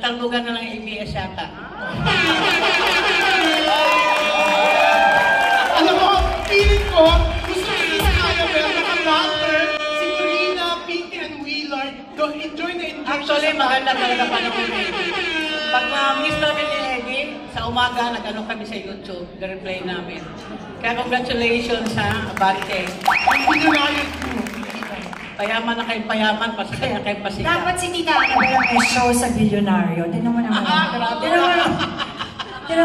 Nagtalbugan na lang ABS yata. Alam mo, feeling ko, gusto ko si Annabelle naka-latter, si Corina, Pinky, and Wheeler. Enjoy na enjoy. Actually, maganda talaga panahon eh. Pag miss namin ni Eddie, sa umaga, nag-ano kami sa YouTube, the-replay namin. Kaya congratulations ha, Abante. Ang pinulayan ko. Payaman na kayong payaman, pasaya kayong pasaya. Dapat si Tita Annabelle ang may show sa Bilyonaryo. Tinan mo naman. Tinan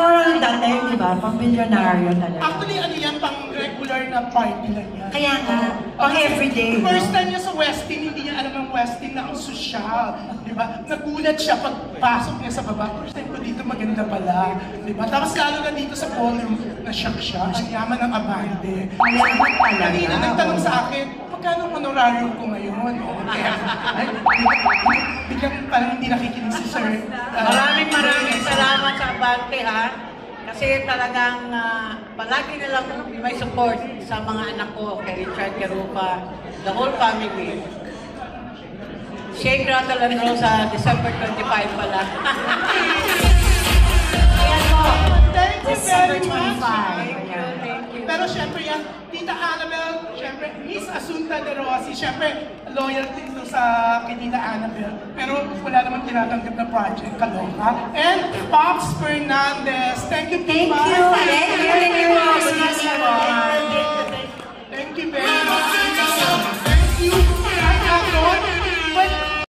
mo naman dati, di ba? Pang Bilyonaryo talaga. Actually, ano yan, pang regular na party lang yan. Kaya nga, pang everyday. First time niya sa Westin, hindi niya alam ang Westin na ang sosyal. Di ba? Nagulat siya pagpasok niya sa baba. First time ko dito, maganda pala. Di ba? Tapos lalo na dito sa ballroom, na-shock siya. Ang yaman ng Abante. Mayaman talaga. Kanina nagtanong sa akin, magkano ang honorarium ko ngayon? Kaya, biglang parang hindi nakikinig si Sir. Maraming salamat sa Abante ha. Kasi talagang palagi nilang may support sa mga anak ko, kay Richard Garupa, the whole family. Shake, Rattle, and Rosa, December 25 pala. Ayan po. Thank you December very much. 25. Ayan. Pero syempre yan, Tita Annabelle, syempre, Miss Asunta de Rossi, syempre, loyal din to sa kay Tita Annabelle. Pero wala naman tinatanggap na project, kaloka. And Pops Fernandez, thank you, Thank Papa. you. Thank you. Thank you.